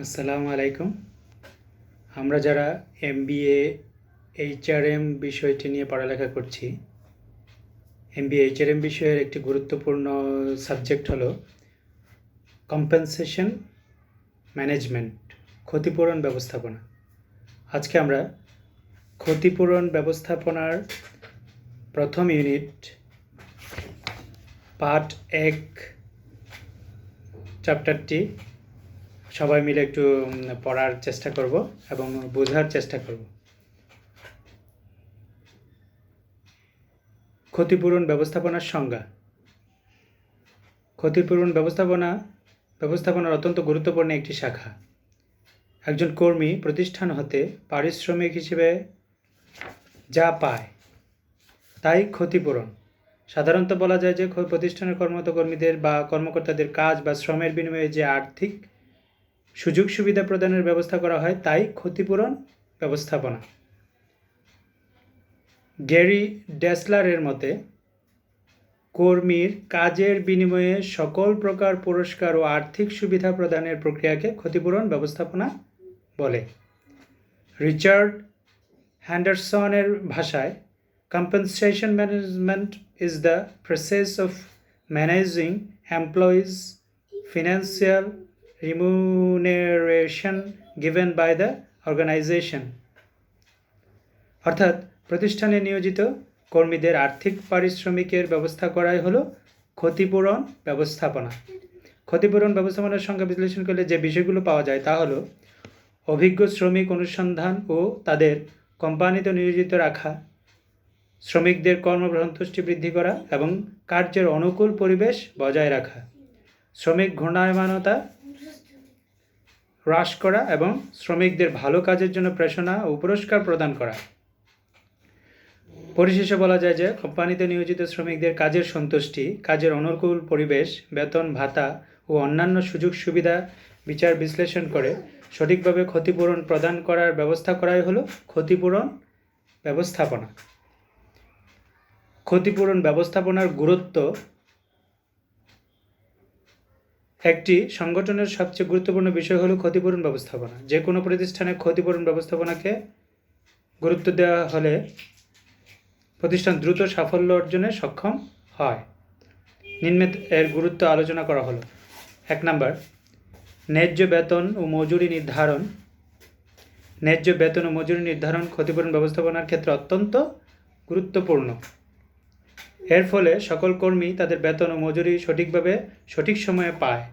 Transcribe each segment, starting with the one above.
আসসালামু আলাইকুম। আমরা যারা এমবিএ এইচআরএম বিষয়টি নিয়ে পড়ালেখা করছি, এমবিএ এইচআরএম বিষয়ের একটি গুরুত্বপূর্ণ সাবজেক্ট হলো কম্পেনসেশন ম্যানেজমেন্ট, ক্ষতিপূরণ ব্যবস্থাপনা। আজকে আমরা ক্ষতিপূরণ ব্যবস্থাপনার প্রথম ইউনিট পার্ট 1 চ্যাপ্টারটি সবাই মিলে একটু পড়ার চেষ্টা করব এবং বোঝার চেষ্টা করব। ক্ষতিপূরণ ব্যবস্থাপনার সংজ্ঞা। ক্ষতিপূরণ ব্যবস্থাপনার অত্যন্ত গুরুত্বপূর্ণ একটি শাখা। একজন কর্মী প্রতিষ্ঠান হতে পারিশ্রমিক হিসেবে যা পায় তাই ক্ষতিপূরণ। সাধারণত বলা যায় যে প্রতিষ্ঠানের কর্মরত কর্মীদের বা কর্মকর্তাদের কাজ বা শ্রমের বিনিময়ে যে আর্থিক সুযোগ সুবিধা প্রদানের ব্যবস্থা করা হয় তাই ক্ষতিপূরণ ব্যবস্থাপনা। গ্যারি ডেসলারের মতে কর্মীর কাজের বিনিময়ে সকল প্রকার পুরস্কার ও আর্থিক সুবিধা প্রদানের প্রক্রিয়াকে ক্ষতিপূরণ ব্যবস্থাপনা বলে। রিচার্ড হ্যান্ডারসনের ভাষায়, compensation management is the process of managing employees' financial remuneration given by the organization। অর্থাৎ প্রতিষ্ঠানে নিয়োজিত কর্মীদের আর্থিক পারিশ্রমিকের ব্যবস্থা করাই হলো ক্ষতিপূরণ ব্যবস্থাপনা। ক্ষতিপূরণ ব্যবস্থাপনার সংখ্যা বিশ্লেষণ করলে যে বিষয়গুলো পাওয়া যায় তা হলো অভিজ্ঞ শ্রমিক অনুসন্ধান ও তাদের কোম্পানিতে নিয়োজিত রাখা, শ্রমিকদের কর্মসন্তুষ্টি বৃদ্ধি করা এবং কার্যের অনুকূল পরিবেশ বজায় রাখা, শ্রমিক ঘূর্ণায়মানতা হ্রাস করা এবং শ্রমিকদের ভালো কাজের জন্য প্রেরণা ও পুরস্কার প্রদান করা। পরিশেষে বলা যায় যে কোম্পানিতে নিয়োজিত শ্রমিকদের কাজের সন্তুষ্টি, কাজের অনুকূল পরিবেশ, বেতন ভাতা ও অন্যান্য সুযোগ সুবিধা বিচার বিশ্লেষণ করে সঠিকভাবে ক্ষতিপূরণ প্রদান করার ব্যবস্থা করাই হলো ক্ষতিপূরণ ব্যবস্থাপনা। ক্ষতিপূরণ ব্যবস্থাপনার গুরুত্ব। একটি সংগঠনের সবচেয়ে গুরুত্বপূর্ণ বিষয় হলো ক্ষতিপূরণ ব্যবস্থাপনা। যে কোনো প্রতিষ্ঠানে ক্ষতিপূরণ ব্যবস্থাপনাকে গুরুত্ব দেওয়া হলে প্রতিষ্ঠান দ্রুত সাফল্য অর্জনে সক্ষম হয়। নিম্নে এর গুরুত্ব আলোচনা করা হলো। 1 নাম্বার, ন্যায্য বেতন ও মজুরি নির্ধারণ। ন্যায্য বেতন ও মজুরি নির্ধারণ ক্ষতিপূরণ ব্যবস্থাপনার ক্ষেত্রে অত্যন্ত গুরুত্বপূর্ণ। এর ফলে সকল কর্মী তাদের বেতন ও মজুরি সঠিকভাবে সঠিক সময়ে পায়।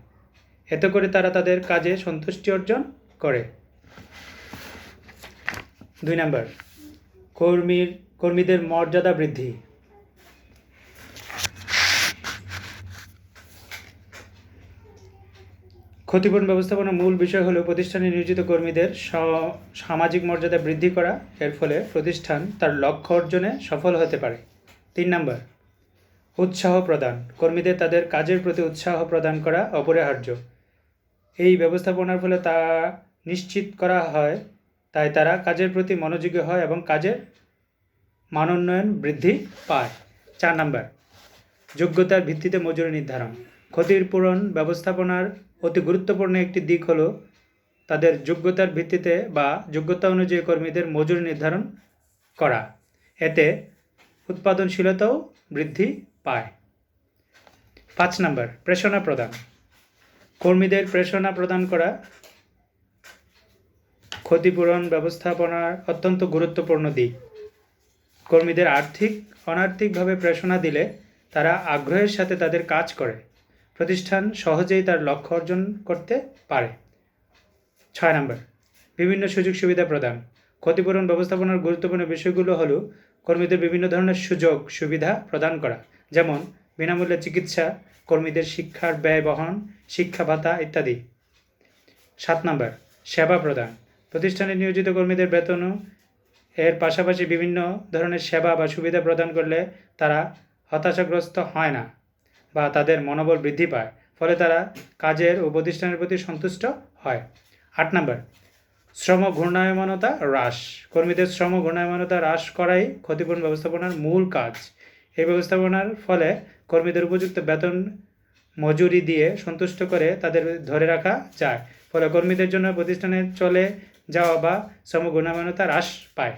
এতে করে তারা তাদের কাজে সন্তুষ্টি অর্জন করে। 2 নাম্বার, কর্মীদের মর্যাদা বৃদ্ধি। ক্ষতিপূরণ ব্যবস্থাপনার মূল বিষয় হলো প্রতিষ্ঠানে নিয়োজিত কর্মীদের সামাজিক মর্যাদা বৃদ্ধি করা। এর ফলে প্রতিষ্ঠান তার লক্ষ্য অর্জনে সফল হতে পারে। 3 নাম্বার, উৎসাহ প্রদান। কর্মীদের তাদের কাজের প্রতি উৎসাহ প্রদান করা অপরিহার্য। এই ব্যবস্থাপনার ফলে তা নিশ্চিত করা হয় তাই তারা কাজের প্রতি মনোযোগী হয় এবং কাজের মানোন্নয়ন বৃদ্ধি পায়। 4 নাম্বার, যোগ্যতার ভিত্তিতে মজুরি নির্ধারণ। ক্ষতিপূরণ ব্যবস্থাপনার অতি গুরুত্বপূর্ণ একটি দিক হলো তাদের যোগ্যতার ভিত্তিতে বা যোগ্যতা অনুযায়ী কর্মীদের মজুরি নির্ধারণ করা। এতে উৎপাদনশীলতাও বৃদ্ধি পায়। 5 নাম্বার, প্রেরণা প্রদান। কর্মীদের প্রেরণা প্রদান করা ক্ষতিপূরণ ব্যবস্থাপনার অত্যন্ত গুরুত্বপূর্ণ দিক। কর্মীদের অনার্থিকভাবে প্রেরণা দিলে তারা আগ্রহের সাথে তাদের কাজ করে প্রতিষ্ঠান সহজেই তার লক্ষ্য অর্জন করতে পারে। 6 নাম্বার, বিভিন্ন সুযোগ সুবিধা প্রদান। ক্ষতিপূরণ ব্যবস্থাপনার গুরুত্বপূর্ণ বিষয়গুলো হলো কর্মীদের বিভিন্ন ধরনের সুযোগ সুবিধা প্রদান করা, যেমন বিনামূল্যে চিকিৎসা, কর্মীদের শিক্ষার ব্যয় বহন, শিক্ষা ভাতা ইত্যাদি। 7 নাম্বার, সেবা প্রদান। প্রতিষ্ঠানে নিয়োজিত কর্মীদের বেতন এর পাশাপাশি বিভিন্ন ধরনের সেবা বা সুবিধা প্রদান করলে তারা হতাশাগ্রস্ত হয় না বা তাদের মনোবল বৃদ্ধি পায়, ফলে তারা কাজের ও প্রতিষ্ঠানের প্রতি সন্তুষ্ট হয়। 8 নাম্বার, শ্রম ঘূর্ণায়মানতা হ্রাস। কর্মীদের শ্রম ঘূর্ণায়মানতা হ্রাস করাই ক্ষতিপূরণ ব্যবস্থাপনার মূল কাজ। এই ব্যবস্থাপনার ফলে কর্মীদের উপযুক্ত বেতন মজুরি দিয়ে সন্তুষ্ট করে তাদের ধরে রাখা যায়, ফলে কর্মীদের জন্য প্রতিষ্ঠানে চলে যাওয়া বা শ্রম গুণমানতা হ্রাস পায়।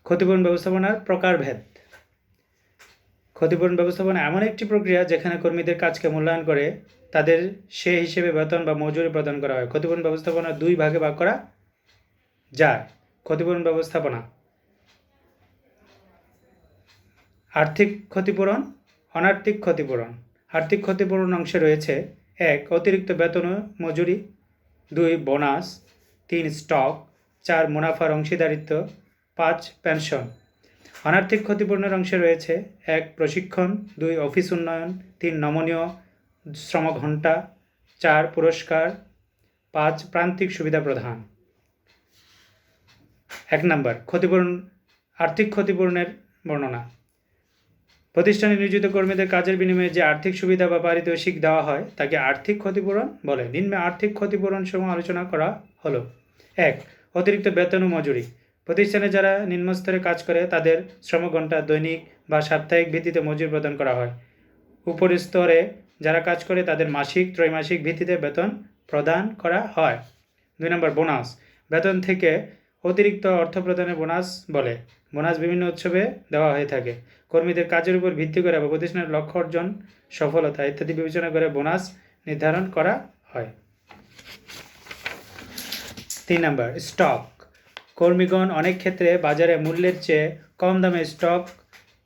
ক্ষতিপূরণ ব্যবস্থাপনার প্রকারভেদ। ক্ষতিপূরণ ব্যবস্থাপনা এমন একটি প্রক্রিয়া যেখানে কর্মীদের কাজকে মূল্যায়ন করে তাদের সে হিসেবে বেতন বা মজুরি প্রদান করা হয়। ক্ষতিপূরণ ব্যবস্থাপনা দুই ভাগে ভাগ করা যায়। ক্ষতিপূরণ ব্যবস্থাপনা: আর্থিক ক্ষতিপূরণ, অনার্থিক ক্ষতিপূরণ। আর্থিক ক্ষতিপূরণ অংশে রয়েছে: 1. অতিরিক্ত বেতন ও মজুরি, 2. বোনাস, 3. স্টক, 4. মুনাফার অংশীদারিত্ব, 5. পেনশন। অনার্থিক ক্ষতিপূরণের অংশে রয়েছে: 1. প্রশিক্ষণ, 2. অফিস উন্নয়ন, 3. নমনীয় শ্রমঘণ্টা, 4. পুরস্কার, 5. প্রান্তিক সুবিধা প্রদান। 1 নম্বর ক্ষতিপূরণ। আর্থিক ক্ষতিপূরণের বর্ণনা: প্রতিষ্ঠানে নিয়োজিত কর্মীদের কাজের বিনিময়ে যে আর্থিক সুবিধা বা পারিতোষিক দেওয়া হয় তাকে আর্থিক ক্ষতিপূরণ বলে। নিম্নে আর্থিক ক্ষতিপূরণ সমূহ আলোচনা করা হলো। 1. অতিরিক্ত বেতন ও মজুরি। প্রতিষ্ঠানে যারা নিম্নস্তরে কাজ করে তাদের শ্রমঘণ্টা দৈনিক বা সাপ্তাহিক ভিত্তিতে মজুরি প্রদান করা হয়। উপরের স্তরে যারা কাজ করে তাদের মাসিক, ত্রৈমাসিক ভিত্তিতে বেতন প্রদান করা হয়। 2 নম্বর বোনাস। বেতন থেকে অতিরিক্ত অর্থ প্রদানের বোনাস বলে। বোনাস বিভিন্ন উৎসবে দেওয়া হয়ে থাকে। কর্মীদের কাজের উপর ভিত্তি করে বা প্রতিষ্ঠানের লক্ষ্য অর্জন, সফলতা ইত্যাদি বিবেচনা করে বোনাস নির্ধারণ করা হয়। 3 নম্বর স্টক। কর্মীগণ অনেক ক্ষেত্রে বাজারে মূল্যের চেয়ে কম দামে স্টক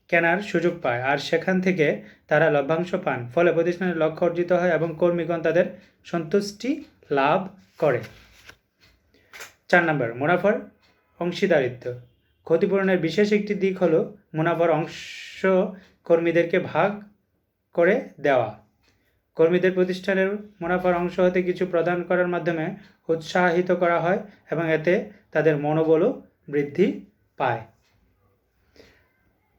কেনার সুযোগ পায় আর সেখান থেকে তারা লভ্যাংশ পান, ফলে প্রতিষ্ঠানের লক্ষ্য অর্জিত হয় এবং কর্মীগণ তাদের সন্তুষ্টি লাভ করে। 4 নম্বর মুনাফার অংশীদারিত্ব। ক্ষতিপূরণের বিশেষ একটি দিক হলো মুনাফার অংশ কর্মীদেরকে ভাগ করে দেওয়া। কর্মীদের প্রতিষ্ঠানের মুনাফার অংশ হতে কিছু প্রদান করার মাধ্যমে উৎসাহিত করা হয় এবং এতে তাদের মনোবলও বৃদ্ধি পায়।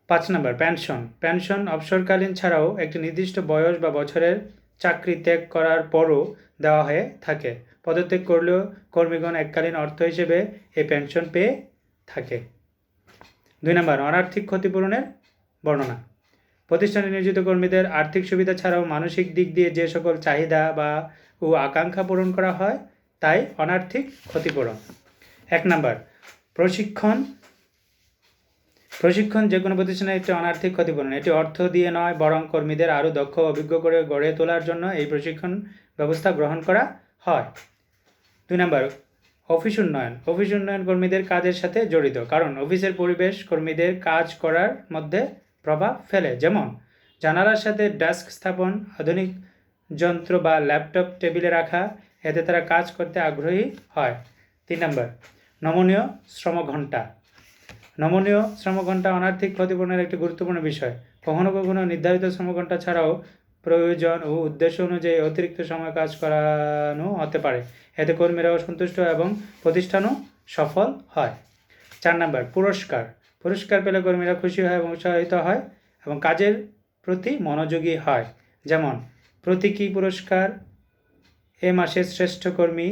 5 নম্বর পেনশন। পেনশন অবসরকালীন ছাড়াও একটি নির্দিষ্ট বয়স বা বছরের চাকরি ত্যাগ করার পরও দেওয়া হয়ে থাকে। পদত্যাগ করলেও কর্মীগণ এককালীন অর্থ হিসেবে এই পেনশন পেয়ে থাকে। 2 নম্বর অনার্থিক ক্ষতিপূরণের বর্ণনা। প্রতিষ্ঠানে নিয়োজিত কর্মীদের আর্থিক সুবিধা ছাড়াও মানসিক দিক দিয়ে যে সকল চাহিদা ও আকাঙ্ক্ষা পূরণ করা হয় তাই অনার্থিক ক্ষতিপূরণ। 1 নম্বর প্রশিক্ষণ। প্রশিক্ষণ যে কোনো প্রতিষ্ঠানের একটি অনার্থিক ক্ষতিপূরণ। এটি অর্থ দিয়ে নয় বরং কর্মীদের আরও দক্ষ অভিজ্ঞ করে গড়ে তোলার জন্য এই প্রশিক্ষণ ব্যবস্থা গ্রহণ করা হয়। 2 নম্বর অফিস উন্নয়ন। অফিস উন্নয়ন কর্মীদের কাজের সাথে জড়িত, কারণ অফিসের পরিবেশ কর্মীদের কাজ করার মধ্যে প্রভাব ফেলে, যেমন জানালার সাথে ডেস্ক স্থাপন, আধুনিক যন্ত্র বা ল্যাপটপ টেবিলে রাখা, এতে তারা কাজ করতে আগ্রহী হয়। 3 নম্বর নমনীয় শ্রমঘণ্টা। নমনীয় শ্রমঘণ্টা অনার্থিক ক্ষতিপূরণের একটি গুরুত্বপূর্ণ বিষয়। কখনো কখনো নির্ধারিত শ্রমঘণ্টা ছাড়াও প্রয়োজন ও উদ্দেশ্য অনুযায়ী অতিরিক্ত সময় কাজ করানো হতে পারে। এতে কর্মীরাও সন্তুষ্ট এবং প্রতিষ্ঠানও সফল হয়। 4 নম্বর পুরস্কার। পুরস্কার পেলে কর্মীরা খুশি হয় এবং উৎসাহিত হয় এবং কাজের প্রতি মনোযোগী হয়, যেমন প্রতীকী পুরস্কার, এ মাসের শ্রেষ্ঠ কর্মী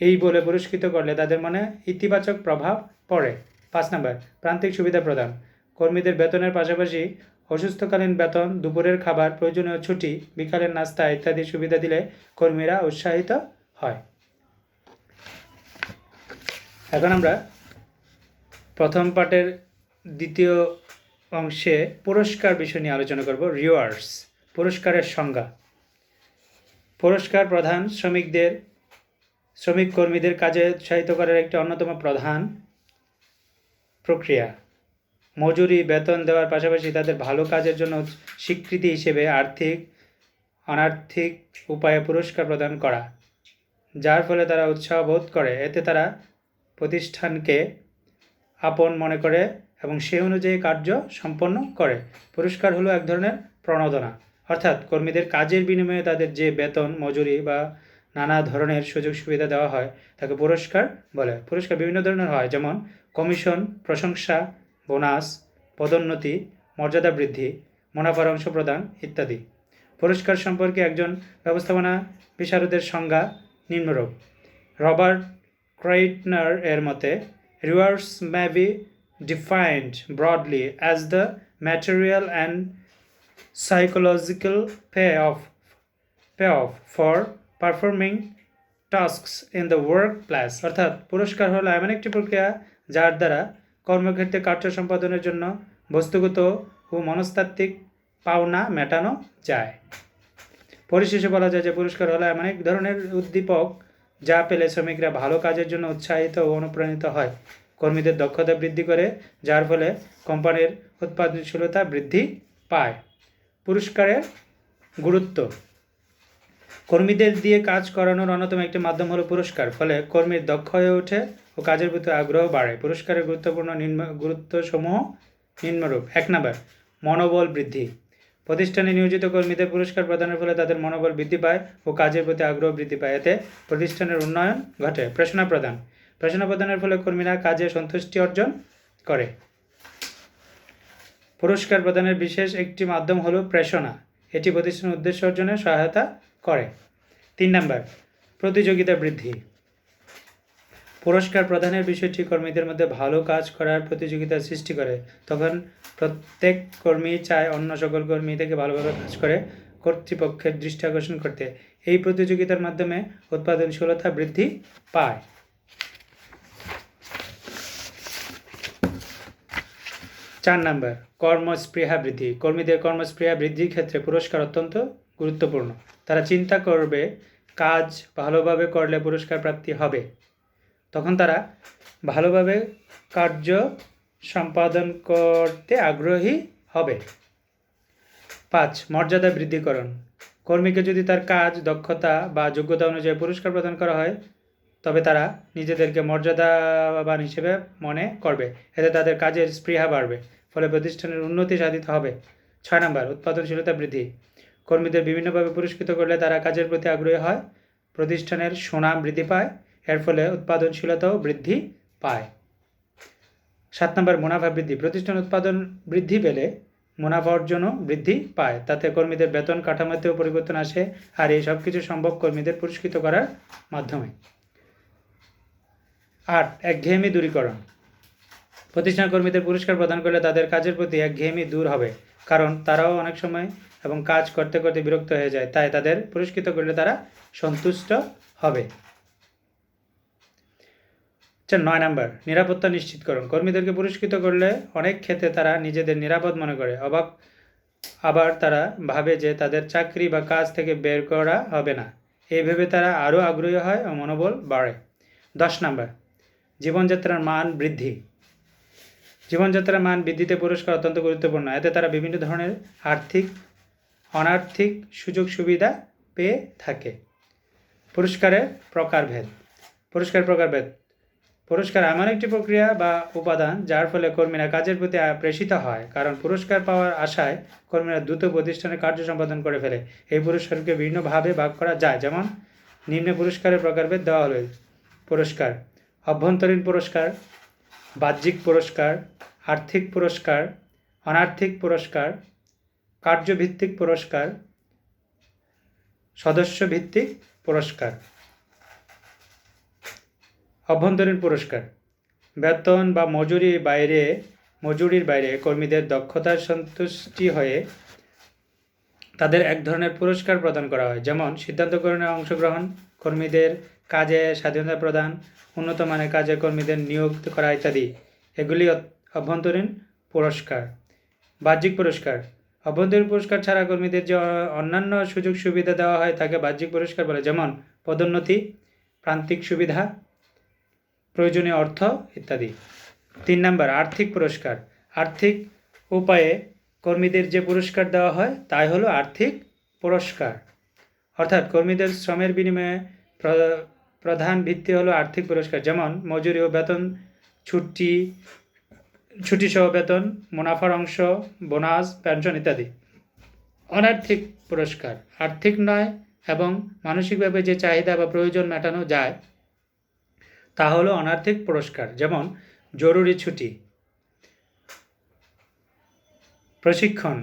এই বলে পুরস্কৃত করলে তাদের মনে ইতিবাচক প্রভাব পড়ে। 5 নম্বর প্রান্তিক সুবিধা প্রদান। কর্মীদের বেতনের পাশাপাশি অসুস্থকালীন বেতন, দুপুরের খাবার, প্রয়োজনীয় ছুটি, বিকালের নাস্তা ইত্যাদি সুবিধা দিলে কর্মীরা উৎসাহিত হয়। এখন আমরা প্রথম পার্টের দ্বিতীয় অংশে পুরস্কার বিষয় নিয়ে আলোচনা করব। রিওয়ার্ডস। পুরস্কারের সংজ্ঞা। পুরস্কার প্রধান শ্রমিক কর্মীদের কাজে উৎসাহিত করার একটি অন্যতম প্রধান প্রক্রিয়া। মজুরি, বেতন দেওয়ার পাশাপাশি তাদের ভালো কাজের জন্য স্বীকৃতি হিসেবে আর্থিক, অনার্থিক উপায়ে পুরস্কার প্রদান করা, যার ফলে তারা উৎসাহ বোধ করে। এতে তারা প্রতিষ্ঠানকে আপন মনে করে এবং সেই অনুযায়ী কার্য সম্পন্ন করে। পুরস্কার হলো এক ধরনের প্রণোদনা, অর্থাৎ কর্মীদের কাজের বিনিময়ে তাদের যে বেতন, মজুরি বা নানা ধরনের সুযোগ সুবিধা দেওয়া হয় তাকে পুরস্কার বলে। পুরস্কার বিভিন্ন ধরনের হয়, যেমন কমিশন, প্রশংসা, বোনাস, পদোন্নতি, মর্যাদা বৃদ্ধি, মুনাফার অংশ প্রদান ইত্যাদি। পুরস্কার সম্পর্কে একজন ব্যবস্থাপনা বিশারদের সংজ্ঞা নিম্নরূপ। রবার্ট ক্রাইটনার এর মতে, rewards may be defined broadly as the material and psychological payoff for performing tasks in the work place. অর্থাৎ পুরস্কার হলো এমন একটি প্রক্রিয়া যার দ্বারা কর্মক্ষেত্রে কার্য সম্পাদনের জন্য বস্তুগত ও মনস্তাত্ত্বিক পাওনা মেটানো যায়। পরিশেষে বলা যায় যে পুরস্কার হলো এমন এক ধরনের উদ্দীপক যা পেলে শ্রমিকরা ভালো কাজের জন্য উৎসাহিত ও অনুপ্রাণিত হয়, কর্মীদের দক্ষতা বৃদ্ধি করে, যার ফলে কোম্পানির উৎপাদনশীলতা বৃদ্ধি পায়। পুরস্কারের গুরুত্ব: কর্মীদের দিয়ে কাজ করানোর অন্যতম একটি মাধ্যম হলো পুরস্কার। ফলে কর্মীর দক্ষ হয়ে ওঠে ও কাজের প্রতি আগ্রহ বাড়ে। পুরস্কারের গুরুত্বসমূহ নিম্নরূপ। 1 নম্বর, মনোবল বৃদ্ধি। প্রতিষ্ঠানে নিয়োজিত কর্মীদের পুরস্কার প্রদানের ফলে তাদের মনোবল বৃদ্ধি পায় ও কাজের প্রতি আগ্রহ বৃদ্ধি পায়। এতে প্রতিষ্ঠানের উন্নয়ন ঘটে। প্রেরণা প্রদান। প্রেরণা প্রদানের ফলে কর্মীরা কাজে সন্তুষ্টি অর্জন করে। পুরস্কার প্রদানের বিশেষ একটি মাধ্যম হলো প্রেরণা। এটি প্রতিষ্ঠানের উদ্দেশ্য অর্জনে সহায়তা করে। 3 নম্বর, প্রতিযোগিতা বৃদ্ধি। পুরস্কার প্রদানের বিষয়টি কর্মীদের মধ্যে ভালো কাজ করার প্রতিযোগিতার সৃষ্টি করে। তখন প্রত্যেক কর্মী চায় অন্য সকল কর্মী থেকে ভালোভাবে কাজ করে কর্তৃপক্ষের দৃষ্টি আকর্ষণ করতে। এই প্রতিযোগিতার মাধ্যমে উৎপাদনশীলতা বৃদ্ধি পায়। 4 নম্বর, কর্মস্পৃহা বৃদ্ধি। কর্মীদের কর্মস্পৃহা বৃদ্ধির ক্ষেত্রে পুরস্কার অত্যন্ত গুরুত্বপূর্ণ। তারা চিন্তা করবে কাজ ভালোভাবে করলে পুরস্কার প্রাপ্তি হবে, তখন তারা ভালোভাবে কার্য সম্পাদন করতে আগ্রহী হবে। 5, মর্যাদা বৃদ্ধিকরণ। কর্মীকে যদি তার কাজ, দক্ষতা বা যোগ্যতা অনুযায়ী পুরস্কার প্রদান করা হয়, তবে তারা নিজেদেরকে মর্যাদাবান হিসেবে মনে করবে। এতে তাদের কাজের স্পৃহা বাড়বে, ফলে প্রতিষ্ঠানের উন্নতি সাধিত হবে। 6 নম্বর, উৎপাদনশীলতা বৃদ্ধি। কর্মীদের বিভিন্নভাবে পুরস্কৃত করলে তারা কাজের প্রতি আগ্রহী হয়, প্রতিষ্ঠানের সুনাম বৃদ্ধি পায়, এর ফলে উৎপাদনশীলতাও বৃদ্ধি পায়। 7 নম্বর, মুনাফা বৃদ্ধি। প্রতিষ্ঠান উৎপাদন বৃদ্ধি পেলে মুনাফা অর্জনও বৃদ্ধি পায়। তাতে কর্মীদের বেতন কাঠামোতেও পরিবর্তন আসে, আর এই সব কিছু সম্ভব কর্মীদের পুরস্কৃত করার মাধ্যমে। 8, একঘেয়েমি দূরীকরণ। প্রতিষ্ঠান কর্মীদের পুরস্কার প্রদান করলে তাদের কাজের প্রতি একঘেয়েমি দূর হবে, কারণ তারাও অনেক সময় এবং কাজ করতে করতে বিরক্ত হয়ে যায়। তাই তাদের পুরস্কৃত করলে তারা সন্তুষ্ট হবে। 9 নম্বর, নিরাপত্তা নিশ্চিতকরণ। কর্মীদেরকে পুরস্কৃত করলে অনেক ক্ষেত্রে তারা নিজেদের নিরাপদ মনে করে, আবার তারা ভাবে যে তাদের চাকরি বা কাজ থেকে বের করা হবে না। এই ভেবে তারা আরও আগ্রহী হয় ও মনোবল বাড়ে। 10 নম্বর, জীবনযাত্রার মান বৃদ্ধি। জীবনযাত্রার মান বৃদ্ধিতে পুরস্কার অত্যন্ত গুরুত্বপূর্ণ। এতে তারা বিভিন্ন ধরনের আর্থিক, অনার্থিক সুযোগ সুবিধা পেয়ে থাকে। পুরস্কারের প্রকারভেদ। পুরস্কার এমন একটি প্রক্রিয়া বা উপাদান যার ফলে কর্মীরা কাজের প্রতি প্রেষিত হয়, কারণ পুরস্কার পাওয়ার আশায় কর্মীরা দ্রুত প্রতিষ্ঠানে কার্য সম্পাদন করে ফেলে। এই পুরস্কারকে বিভিন্নভাবে ভাগ করা যায়, যেমন নিম্নে পুরস্কারের প্রকারভেদ দেওয়া হলো। পুরস্কার: অভ্যন্তরীণ পুরস্কার, বাহ্যিক পুরস্কার, আর্থিক পুরস্কার, অনার্থিক পুরস্কার, কার্যভিত্তিক পুরস্কার, সদস্যভিত্তিক পুরস্কার। অভ্যন্তরীণ পুরস্কার: বেতন বা মজুরির বাইরে কর্মীদের দক্ষতার সন্তুষ্টি হয়ে তাদের এক ধরনের পুরস্কার প্রদান করা হয়, যেমন সিদ্ধান্ত গ্রহণে অংশগ্রহণ, কর্মীদের কাজে স্বাধীনতা প্রদান, উন্নত মানের কাজে কর্মীদের নিয়োগ করা ইত্যাদি। এগুলি অভ্যন্তরীণ পুরস্কার। বাহ্যিক পুরস্কার: অভ্যন্তরীণ পুরস্কার ছাড়া কর্মীদের যে অন্যান্য সুযোগ সুবিধা দেওয়া হয় তাকে বাহ্যিক পুরস্কার বলে, যেমন পদোন্নতি, প্রান্তিক সুবিধা, প্রয়োজনীয় অর্থ ইত্যাদি। 3 নম্বর, আর্থিক পুরস্কার। আর্থিক উপায়ে কর্মীদের যে পুরস্কার দেওয়া হয় তাই হলো আর্থিক পুরস্কার। অর্থাৎ কর্মীদের শ্রমের বিনিময়ে প্রধান ভিত্তি হলো আর্থিক পুরস্কার, যেমন মজুরি ও বেতন, ছুটি সহ বেতন, মুনাফার অংশ, বোনাস, পেনশন ইত্যাদি। অনার্থিক পুরস্কার: আর্থিক নয় এবং মানসিকভাবে যে চাহিদা বা প্রয়োজন মেটানো যায় তা হলো অনার্থিক পুরস্কার, যেমন জরুরি ছুটি, প্রশিক্ষণ,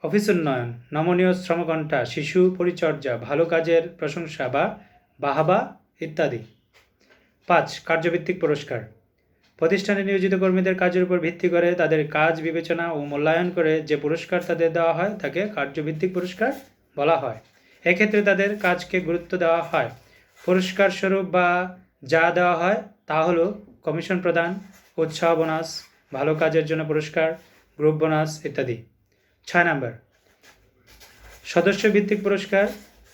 অফিস উন্নয়ন, নমনীয় শ্রমঘণ্টা, শিশু পরিচর্যা, ভালো কাজের প্রশংসা বা বাহবা ইত্যাদি। 5, কার্যভিত্তিক পুরস্কার। প্রতিষ্ঠানে নিয়োজিত কর্মীদের কাজের উপর ভিত্তি করে তাদের কাজ বিবেচনা ও মূল্যায়ন করে যে পুরস্কার তাদের দেওয়া হয় তাকে কার্যভিত্তিক পুরস্কার বলা হয়। এক্ষেত্রে তাদের কাজকে গুরুত্ব দেওয়া হয়। পুরস্কার স্বরূপ বা যা দেওয়া হয় তা হলো কমিশন প্রদান, উৎসাহ বোনাস, ভালো কাজের জন্য পুরস্কার, গ্রুপ বোনাস ইত্যাদি। 6 নম্বর, সদস্য ভিত্তিক পুরস্কার।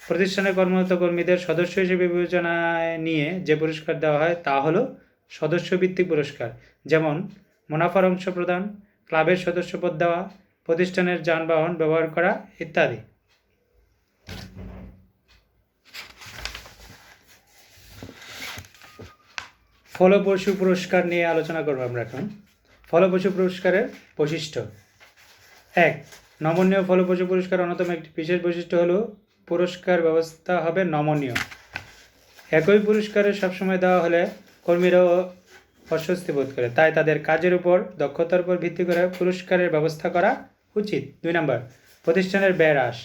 প্রতিষ্ঠানে কর্মরত কর্মীদের সদস্য হিসেবে বিবেচনায় নিয়ে যে পুরস্কার দেওয়া হয় তা হলো সদস্য ভিত্তিক পুরস্কার, যেমন মুনাফার অংশ প্রদান, ক্লাবের সদস্যপদ দেওয়া, প্রতিষ্ঠানের যানবাহন ব্যবহার করা ইত্যাদি। ফলপ্রসূ পুরস্কার নিয়ে আলোচনা করব আমরা এখন। ফলপ্রসূ পুরস্কারের বৈশিষ্ট্য। 1. নমনীয় ফলপ্রসূ পুরস্কার অন্যতম একটি বিশেষ বৈশিষ্ট্য হলো পুরস্কার ব্যবস্থা হবে নমনীয়। একই পুরস্কারের সবসময় দেওয়া হলে কর্মীরাও অস্বস্তি বোধ করে, তাই তাদের কাজের উপর দক্ষতার উপর ভিত্তি করে পুরস্কারের ব্যবস্থা করা উচিত। 2 নম্বর, প্রতিষ্ঠানের ব্যয় হ্রাস।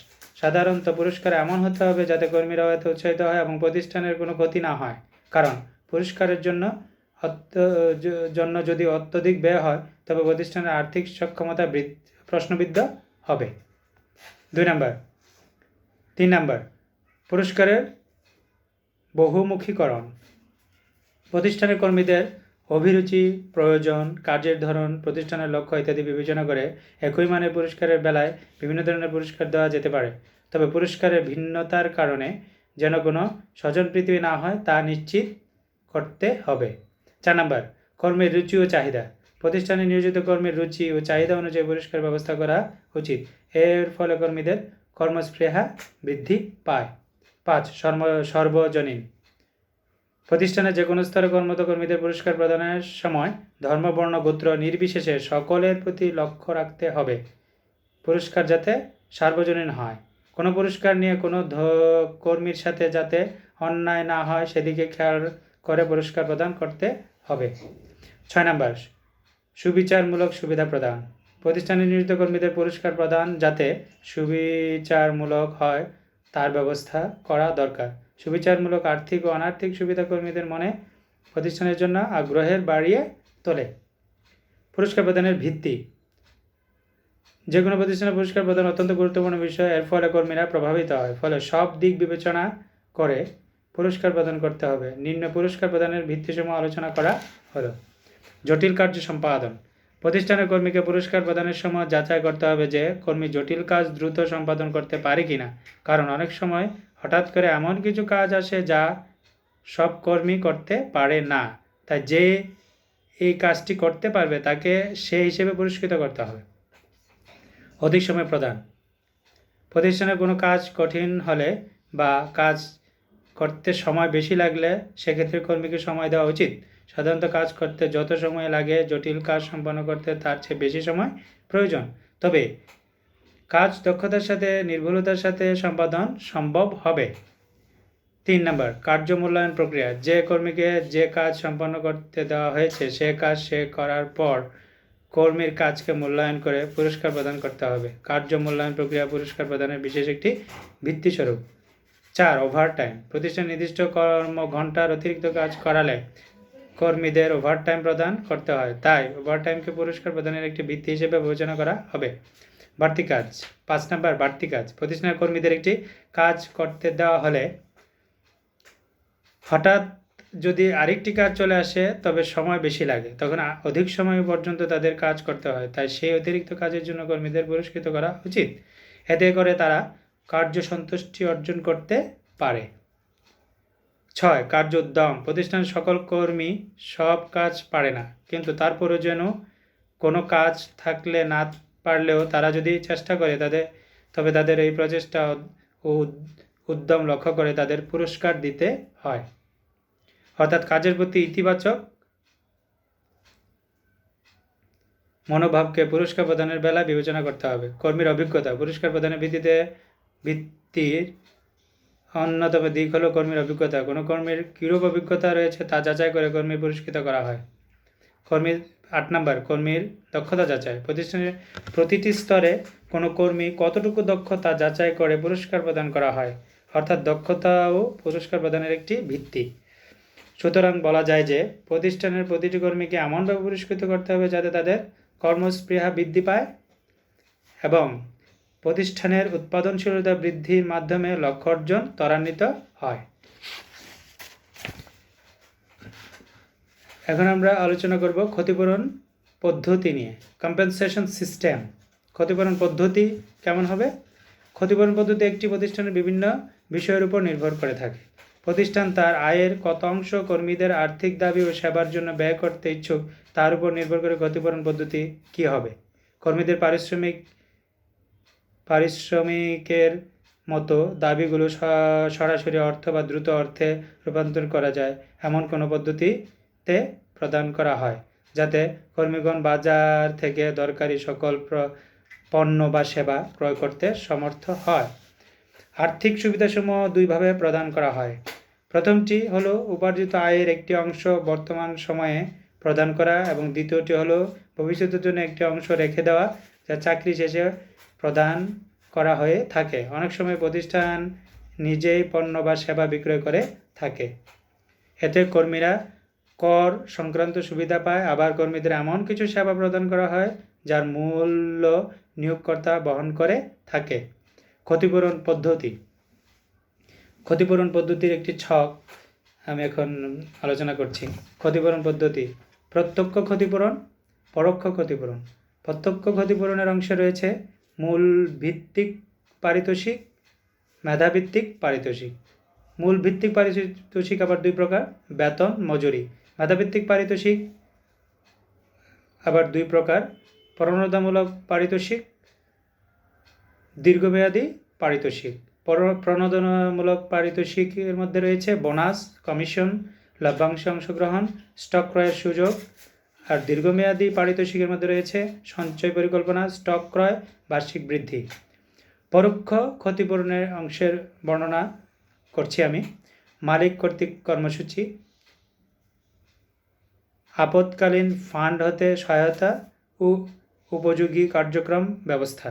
সাধারণত পুরস্কার এমন হতে হবে যাতে কর্মীরাও এতে উৎসাহিত হয় এবং প্রতিষ্ঠানের কোনো ক্ষতি না হয়, কারণ পুরস্কারের জন্য যদি অত্যধিক ব্যয় হয় তবে প্রতিষ্ঠানের আর্থিক সক্ষমতা প্রশ্নবিদ্ধ হবে। 2 নম্বর। 3 নম্বর, পুরস্কারের বহুমুখীকরণ। প্রতিষ্ঠানের কর্মীদের অভিরুচি, প্রয়োজন, কাজের ধরন, প্রতিষ্ঠানের লক্ষ্য ইত্যাদি বিবেচনা করে একই মানের পুরস্কারের বেলায় বিভিন্ন ধরনের পুরস্কার দেওয়া যেতে পারে, তবে পুরস্কারের ভিন্নতার কারণে যেন কোনো স্বজনপ্রীতি না হয় তা নিশ্চিত করতে হবে। 4 নম্বর, কর্মের রুচি ও চাহিদা। প্রতিষ্ঠানে নিয়োজিত কর্মীর রুচি ও চাহিদা অনুযায়ী পুরস্কার ব্যবস্থা করা উচিত, এর ফলে কর্মীদের কর্মস্পৃহা বৃদ্ধি পায়। 5. সর্বজনীন। প্রতিষ্ঠানে যে কোনো স্তরে কর্মরত কর্মীদের পুরস্কার প্রদানের সময় ধর্ম, বর্ণ, গোত্র নির্বিশেষে সকলের প্রতি লক্ষ্য রাখতে হবে। পুরস্কার যাতে সার্বজনীন হয়। কোনো পুরস্কার নিয়ে কোনো কর্মীর সাথে যাতে অন্যায় না হয় সেদিকে খেয়াল করে পুরস্কার প্রদান করতে হবে। 6 নম্বর, সুবিচারমূলক সুবিধা প্রদান। প্রতিষ্ঠানে নিয়োজিত কর্মীদের পুরস্কার প্রদান যাতে সুবিচারমূলক হয় তার ব্যবস্থা করা দরকার। সুবিচারমূলক আর্থিক ও অনার্থিক সুবিধা কর্মীদের মনে প্রতিষ্ঠানের জন্য আগ্রহের বাড়িয়ে তোলে। পুরস্কার প্রদানের ভিত্তি। যে কোনো প্রতিষ্ঠানে পুরস্কার প্রদান অত্যন্ত গুরুত্বপূর্ণ বিষয়, এর ফলে কর্মীরা প্রভাবিত হয়, ফলে সব দিক বিবেচনা করে পুরস্কার প্রদান করতে হবে। নিম্ন পুরস্কার প্রদানের ভিত্তিসমূহ আলোচনা করা হলো। জটিল কার্য সম্পাদন। প্রতিষ্ঠানের কর্মীকে পুরস্কার প্রদানের সময় যাচাই করতে হবে যে কর্মী জটিল কাজ দ্রুত সম্পাদন করতে পারে কিনা, কারণ অনেক সময় হঠাৎ করে এমন কিছু কাজ আসে যা সব কর্মী করতে পারে না, তাই যে এই কাজটি করতে পারবে তাকে সেই হিসেবে পুরস্কৃত করতে হবে। অধিক সময় প্রদান। প্রতিষ্ঠানে কোনো কাজ কঠিন হলে বা কাজ করতে সময় বেশি লাগলে সেক্ষেত্রে কর্মীকে সময় দেওয়া উচিত। সাধারণত কাজ করতে যত সময় লাগে জটিল কাজ সম্পন্ন করতে তার চেয়ে বেশি সময় প্রয়োজন, তবে কাজ দক্ষতার সাথে নির্ভুলতার সাথে সম্পাদন সম্ভব হবে। 3 নম্বর, কার্য মূল্যায়ন প্রক্রিয়া। যে কর্মীকে যে কাজ সম্পন্ন করতে দেওয়া হয়েছে সে কাজ সে করার পর কর্মীর কাজকে মূল্যায়ন করে পুরস্কার প্রদান করতে হবে। কার্য মূল্যায়ন প্রক্রিয়া পুরস্কার প্রদানের বিশেষ একটি ভিত্তিস্বরূপ। 4. ওভারটাইম। প্রতিষ্ঠান নির্দিষ্ট কর্মঘণ্টার অতিরিক্ত কাজ করালে কর্মীদের ওভারটাইম প্রদান করতে হয়, তাই ওভারটাইমকে পুরস্কার প্রদানের একটি ভিত্তি হিসেবে বিবেচনা করা হবে। বাড়তি কাজ। 5 নম্বর, বাড়তি কাজ। প্রতিষ্ঠানের কর্মীদের একটি কাজ করতে দেওয়া হলে হঠাৎ যদি আরেকটি কাজ চলে আসে তবে সময় বেশি লাগে, তখন অধিক সময় পর্যন্ত তাদের কাজ করতে হয়, তাই সেই অতিরিক্ত কাজের জন্য কর্মীদের পুরস্কৃত করা উচিত, এতে করে তারা কার্য সন্তুষ্টি অর্জন করতে পারে। 6. কার্য উদ্যম। প্রতিষ্ঠানের সকল কর্মী সব কাজ পারে না, কিন্তু তারপরও যেন কোনো কাজ থাকলে না পারলেও তারা যদি চেষ্টা করে তবে তাদের এই প্রচেষ্টা ও উদ্যম লক্ষ্য করে তাদের পুরস্কার দিতে হয়, অর্থাৎ কাজের প্রতি ইতিবাচক মনোভাবকে পুরস্কার প্রদানের বেলায় বিবেচনা করতে হবে। কর্মীর অভিজ্ঞতা। পুরস্কার প্রদানের ভিত্তির অন্যতম দিক হলো কর্মীর অভিজ্ঞতা। কোনো কর্মীর কীরূপ অভিজ্ঞতা রয়েছে তা যাচাই করে কর্মী পুরস্কৃত করা হয়। 8 নম্বর, কর্মীর দক্ষতা যাচাই। প্রতিষ্ঠানের প্রতিটি স্তরে কোনো কর্মী কতটুকু দক্ষ তা যাচাই করে পুরস্কার প্রদান করা হয়, অর্থাৎ দক্ষতাও পুরস্কার প্রদানের একটি ভিত্তি। সুতরাং বলা যায় যে প্রতিষ্ঠানের প্রতিটি কর্মীকে এমনভাবে পুরস্কৃত করতে হবে যাতে তাদের কর্মস্পৃহা বৃদ্ধি পায় এবং প্রতিষ্ঠানের উৎপাদনশীলতা বৃদ্ধির মাধ্যমে লক্ষ্য অর্জন ত্বরান্বিত হয়। এখন আমরা আলোচনা করব ক্ষতিপূরণ পদ্ধতি নিয়ে। Compensation system. ক্ষতিপূরণ পদ্ধতি কেমন হবে? ক্ষতিপূরণ পদ্ধতি একটি প্রতিষ্ঠানের বিভিন্ন বিষয়ের উপর নির্ভর করে থাকে। প্রতিষ্ঠান তার আয়ের কত অংশ কর্মীদের আর্থিক দাবি ও সেবার জন্য ব্যয় করতে ইচ্ছুক তার উপর নির্ভর করে ক্ষতিপূরণ পদ্ধতি কী হবে। কর্মীদের পারিশ্রমিকের মতো দাবিগুলো সরাসরি অর্থ বা দ্রুত অর্থে রূপান্তর করা যায় এমন কোনো পদ্ধতিতে প্রদান করা হয় যাতে কর্মীগণ বাজার থেকে দরকারি সকল পণ্য বা সেবা ক্রয় করতে সমর্থ হয়। আর্থিক সুবিধাসমূহ দুইভাবে প্রদান করা হয়। প্রথমটি হলো উপার্জিত আয়ের একটি অংশ বর্তমান সময়ে প্রদান করা এবং দ্বিতীয়টি হলো ভবিষ্যতের জন্য একটি অংশ রেখে দেওয়া যা চাকরি শেষে প্রদান করা হয়ে থাকে। অনেক সময় প্রতিষ্ঠান নিজেই পণ্য বা সেবা বিক্রয় করে থাকে। এতে কর্মীরা কর সংক্রান্ত সুবিধা পায়, আবার কর্মীদের এমন কিছু সেবা প্রদান করা হয় যার মূল্য নিয়োগকর্তা বহন করে থাকে। ক্ষতিপূরণ পদ্ধতি। ক্ষতিপূরণ পদ্ধতির একটি ছক আমি এখন আলোচনা করছি। ক্ষতিপূরণ পদ্ধতি: প্রত্যক্ষ ক্ষতিপূরণ, পরোক্ষ ক্ষতিপূরণ। প্রত্যক্ষ ক্ষতিপূরণের অংশে রয়েছে মূল ভিত্তিক পারিতোষিক, মেধাভিত্তিক পারিতোষিক। মূল ভিত্তিক পারিতোষিক আবার দুই প্রকার: বেতন, মজুরি। মেধাভিত্তিক পারিতোষিক আবার দুই প্রকার: প্রণোদনামূলক পারিতোষিক, দীর্ঘমেয়াদী পারিতোষিক। প্রণোদনামূলক পারিতোষিকের মধ্যে রয়েছে বোনাস, কমিশন, লভ্যাংশে অংশগ্রহণ, স্টক ক্রয়ের সুযোগ। আর দীর্ঘমেয়াদী পারিতোষিকের মধ্যে রয়েছে সঞ্চয় পরিকল্পনা, স্টক ক্রয়, বার্ষিক বৃদ্ধি। পরোক্ষ ক্ষতিপূরণের অংশের বর্ণনা করছি আমি। মালিক কর্তৃক কর্মসূচি, আপৎকালীন ফান্ড হতে সহায়তা ও উপযোগী কার্যক্রম ব্যবস্থা।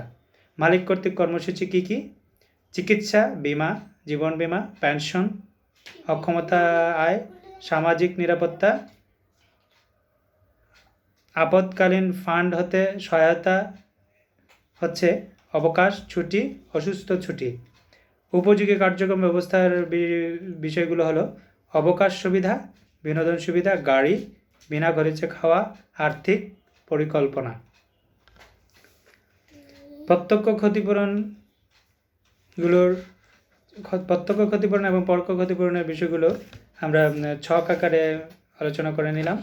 মালিক কর্তৃক কর্মসূচি কী কী? চিকিৎসা, বীমা, জীবন বীমা, পেনশন, অক্ষমতা আয়, সামাজিক নিরাপত্তা। আপৎকালীন ফান্ড হতে সহায়তা হচ্ছে অবকাশ, ছুটি, অসুস্থ ছুটি। উপযোগী কার্যক্রম ব্যবস্থার বিষয়গুলো হলো অবকাশ সুবিধা, বিনোদন সুবিধা, গাড়ি, বিনা খরচে খাওয়া, আর্থিক পরিকল্পনা। প্রত্যক্ষ ক্ষতিপূরণ এবং পরোক্ষ ক্ষতিপূরণের বিষয়গুলো আমরা ছক আকারে আলোচনা করে নিলাম।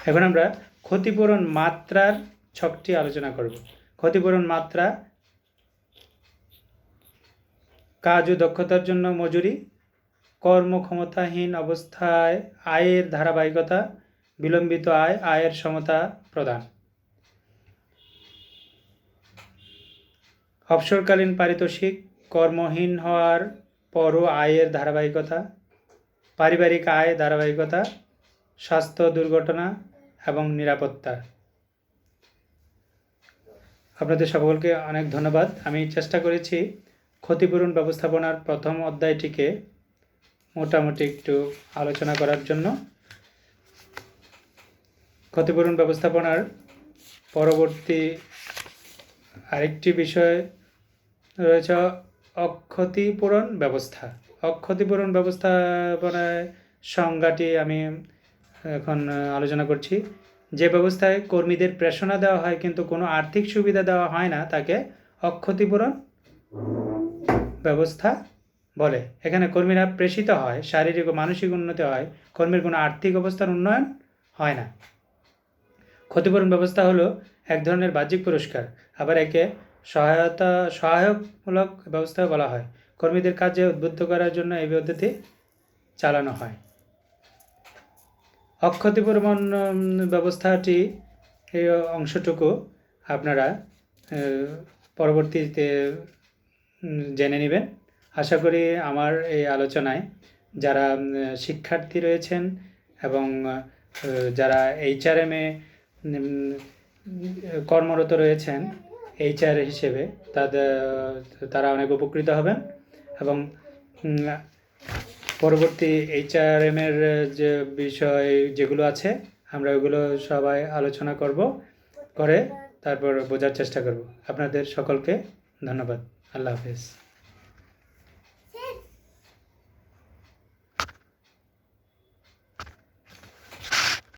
এখন আমরা ক্ষতিপূরণ মাত্রার ছকটি আলোচনা করব। ক্ষতিপূরণ মাত্রা: কাজ ও দক্ষতার জন্য মজুরি, কর্মক্ষমতাহীন অবস্থায় আয়ের ধারাবাহিকতা, বিলম্বিত আয়, আয়ের সমতা প্রদান। অবসরকালীন পারিতোষিক: কর্মহীন হওয়ার পরও আয়ের ধারাবাহিকতা, পারিবারিক আয় ধারাবাহিকতা, স্বাস্থ্য দুর্ঘটনা এবং নিরাপত্তা। আপনাদের সকলকে অনেক ধন্যবাদ। আমি চেষ্টা করেছি ক্ষতিপূরণ ব্যবস্থাপনার প্রথম অধ্যায়টিকে মোটামুটি একটু আলোচনা করার জন্য। ক্ষতিপূরণ ব্যবস্থাপনার পরবর্তী আরেকটি বিষয় রয়েছে অক্ষতিপূরণ ব্যবস্থা। অক্ষতিপূরণ ব্যবস্থাপনার সংজ্ঞাটি আমি এখন আলোচনা করছি। যে ব্যবস্থায় কর্মীদের প্রেরণা দেওয়া হয় কিন্তু কোনো আর্থিক সুবিধা দেওয়া হয় না তাকে অক্ষতিপূরণ ব্যবস্থা বলে। এখানে কর্মীরা প্রেষিত হয়, শারীরিক ও মানসিক উন্নতি হয়, কর্মীর কোনো আর্থিক অবস্থার উন্নয়ন হয় না। ক্ষতিপূরণ ব্যবস্থা হলো এক ধরনের বাহ্যিক পুরস্কার, আবার একে সহায়কমূলক ব্যবস্থা বলা হয়। কর্মীদের কাজে উদ্বুদ্ধ করার জন্য এই পদ্ধতি চালানো হয়। অক্ষতিপূরণ ব্যবস্থাটি এই অংশটুকু আপনারা পরবর্তীতে জেনে নেবেন। আশা করি আমার এই আলোচনায় যারা শিক্ষার্থী রয়েছেন এবং যারা HRM-এ কর্মরত রয়েছেন HR হিসেবে তারা অনেক উপকৃত হবেন এবং পরবর্তী HRM এর যে বিষয় যেগুলো আছে আমরা ওগুলো সবাই আলোচনা করে তারপর বোঝার চেষ্টা করব। আপনাদের সকলকে ধন্যবাদ। আল্লাহ হাফেজ।